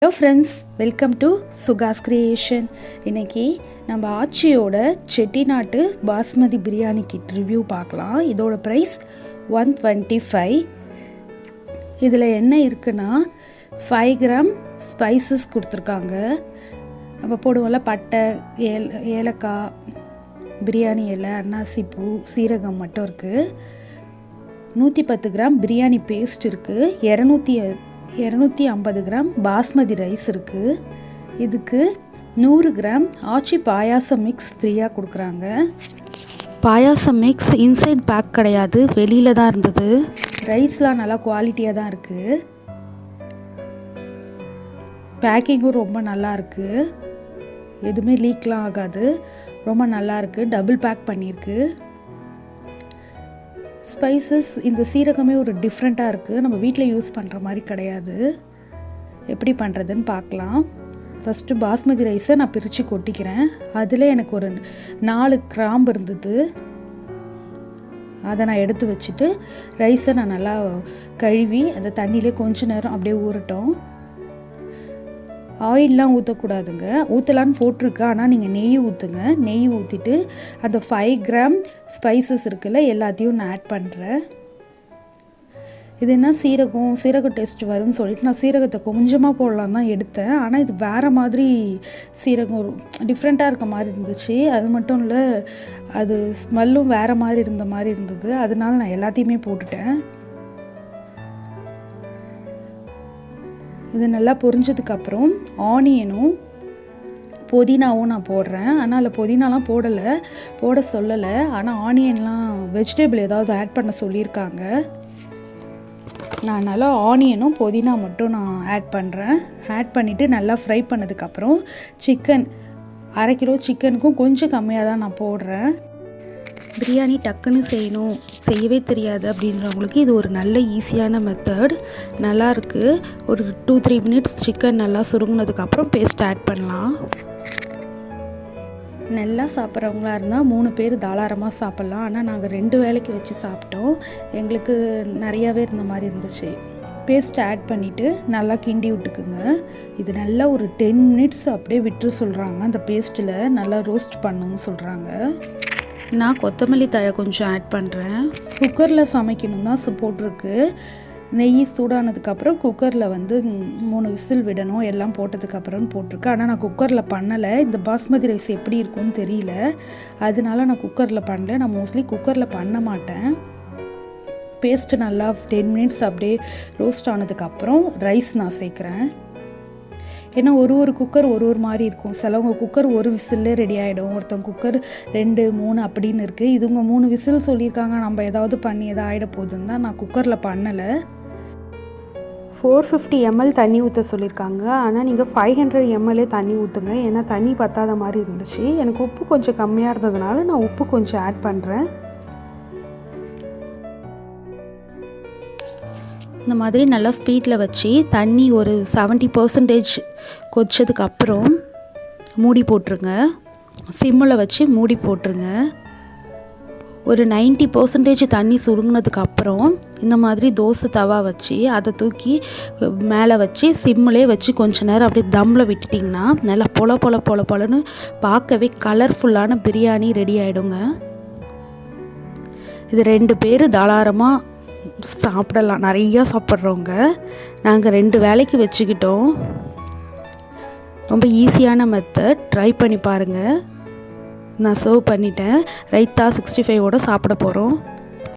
Hello friends, welcome to SUGA'S creation. இன்னைக்கு நம்ம ஆச்சியோட chettinadu basmati biryani kit review பார்க்கலாம். இதோட பிரைஸ் 125. இதில் என்ன இருக்குன்னா 5 கிராம் ஸ்பைசஸ் கொடுத்துருக்காங்க. நம்ம போடுவோம்ல பட்டை, ஏலக்காய், பிரியாணி இலை, அன்னாசி பூ, சீரகம் மட்டும் இருக்குது. 110 கிராம் பிரியாணி பேஸ்ட் இருக்குது. 250 கிராம் பாஸ்மதி ரைஸ் இருக்குது. இதுக்கு 100 கிராம் ஆச்சி பாயாசம் மிக்ஸ் ஃப்ரீயாக கொடுக்குறாங்க. பாயாசம் மிக்ஸ் இன்சைட் பேக் கிடையாது, வெளியில் தான் இருந்தது. ரைஸ்லாம் நல்லா குவாலிட்டியாக தான் இருக்குது. பேக்கிங்கும் ரொம்ப நல்லா இருக்குது, எதுவுமே லீக்லாம் ஆகாது, ரொம்ப நல்லா இருக்குது. டபுள் பேக் பண்ணியிருக்கு. ஸ்பைசஸ் இந்த சீரகமே ஒரு டிஃப்ரெண்ட்டாக இருக்குது, நம்ம வீட்டில் யூஸ் பண்ணுற மாதிரி கிடையாது. எப்படி பண்ணுறதுன்னு பார்க்கலாம். ஃபஸ்ட்டு பாஸ்மதி ரைஸை நான் பிரித்து கொட்டிக்கிறேன். அதில் எனக்கு ஒரு 4 கிராம்பு இருந்தது, அதை நான் எடுத்து வச்சுட்டு ரைஸை நான் நல்லா கழுவி அந்த தண்ணியிலே கொஞ்ச நேரம் அப்படியே ஊறட்டும். ஆயிலெலாம் ஊற்றக்கூடாதுங்க, ஊற்றலான்னு போட்டிருக்கு, ஆனால் நீங்கள் நெய் ஊற்றுங்க. நெய் ஊற்றிட்டு அந்த 5 கிராம் ஸ்பைசஸ் இருக்குல்ல எல்லாத்தையும் நான் ஆட் பண்ணுறேன். இது என்ன சீரகம் டேஸ்ட் வரும்னு சொல்லிட்டு நான் சீரகத்தை கொஞ்சமாக போடலாம் தான் எடுத்தேன். ஆனால் இது வேறு மாதிரி சீரகம், டிஃப்ரெண்ட்டாக இருக்க மாதிரி இருந்துச்சு. அது மட்டும் இல்லை, அது ஸ்மெல்லும் வேறு மாதிரி இருந்தது. அதனால நான் எல்லாத்தையுமே போட்டுட்டேன். இது நல்லா பொரிஞ்சதுக்கப்புறம் ஆனியனும் புதினாவும் நான் போடுறேன். ஆனால் அதில் புதினாலாம் போட சொல்லலை, ஆனால் ஆனியன்லாம் வெஜிடபிள் ஏதாவது ஆட் பண்ண சொல்லியிருக்காங்க. நான் நல்லா ஆனியனும் புதினா மட்டும் நான் ஆட் பண்ணுறேன். ஆட் பண்ணிவிட்டு நல்லா ஃப்ரை பண்ணதுக்கப்புறம் சிக்கன் 1/2 கிலோ சிக்கனுக்கும் கொஞ்சம் கம்மியாக தான் நான் போடுறேன். பிரியாணி டக்குன்னு செய்யவே தெரியாது அப்படின்றவங்களுக்கு இது ஒரு நல்ல ஈஸியான மெத்தட். நல்லாயிருக்கு. ஒரு 2-3 மினிட்ஸ் சிக்கன் நல்லா சுருங்கினதுக்கப்புறம் பேஸ்ட் ஆட் பண்ணலாம். நல்லா சாப்பிட்றவங்களா இருந்தால் 3 பேர் தாராளமாக சாப்பிட்லாம். ஆனால் நாங்கள் 2 வேளைக்கு வச்சு சாப்பிட்டோம், எங்களுக்கு நிறையாவே இருந்த மாதிரி இருந்துச்சு. பேஸ்ட் ஆட் பண்ணிவிட்டு நல்லா கிண்டி விட்டுக்குங்க. இது நல்லா ஒரு 10 மினிட்ஸ் அப்படியே விட்டு சொல்கிறாங்க. அந்த பேஸ்ட்டில் நல்லா ரோஸ்ட் பண்ணணும்னு சொல்கிறாங்க. நான் கொத்தமல்லி தழை கொஞ்சம் ஆட் பண்ணுறேன். குக்கரில் சமைக்கணும் தான் போட்டிருக்கு. நெய் சூடானதுக்கப்புறம் குக்கரில் 3 விசில் விடணும், எல்லாம் போட்டதுக்கப்புறம் போட்டிருக்கு. ஆனால் நான் குக்கரில் பண்ணலை. இந்த பாஸ்மதி ரைஸ் எப்படி இருக்கும்னு தெரியல, அதனால நான் குக்கரில் பண்ணல. நான் மோஸ்ட்லி குக்கரில் பண்ண மாட்டேன். பேஸ்ட்டு நல்லா 10 மினிட்ஸ் அப்படியே ரோஸ்ட் ஆனதுக்கப்புறம் ரைஸ் நான் சேர்க்குறேன். ஏன்னா ஒரு குக்கர் ஒரு மாதிரி இருக்கும். சிலவங்க குக்கர் 1 விசில்லே ரெடி ஆகிடும், ஒருத்தவங்க குக்கர் 2, 3 அப்படின்னு இருக்குது. இதுங்க 3 விசில் சொல்லியிருக்காங்க, நம்ம ஏதாவது பண்ணி எதாவது ஆகிட போகுதுன்னு தான் நான் குக்கரில் பண்ணலை. 450 ml தண்ணி ஊற்ற சொல்லியிருக்காங்க, ஆனால் நீங்கள் 500 ml தண்ணி ஊற்றுங்க. ஏன்னா தண்ணி பத்தாத மாதிரி இருந்துச்சு. எனக்கு உப்பு கொஞ்சம் கம்மியாக இருந்ததுனால நான் உப்பு கொஞ்சம் ஆட் பண்ணுறேன். இந்த மாதிரி நல்லா ஸ்பீடில் வச்சு தண்ணி ஒரு 70% கொதிச்சதுக்கப்புறம் மூடி போட்டுருங்க. சிம்மில் வச்சு மூடி போட்டுருங்க. ஒரு 90% தண்ணி சுருங்கினதுக்கப்புறம் இந்த மாதிரி தோசை தவா வச்சு அதை தூக்கி மேலே வச்சு சிம்மிலே வச்சு கொஞ்ச நேரம் அப்படியே தம்மில் விட்டுட்டிங்கன்னா நல்லா பொலன்னு பார்க்கவே கலர்ஃபுல்லான பிரியாணி ரெடி ஆகிடுங்க. இது 2 பேர் தாராளமாக சாப்பிடலாம், நிறையா சாப்பிட்றவங்க. நாங்கள் 2 வேளைக்கு வச்சுக்கிட்டோம். ரொம்ப ஈஸியான மெத்தட், ட்ரை பண்ணி பாருங்கள். நான் சர்வ் பண்ணிட்டேன். ரைத்தா 65ஓட சாப்பிட போகிறோம்.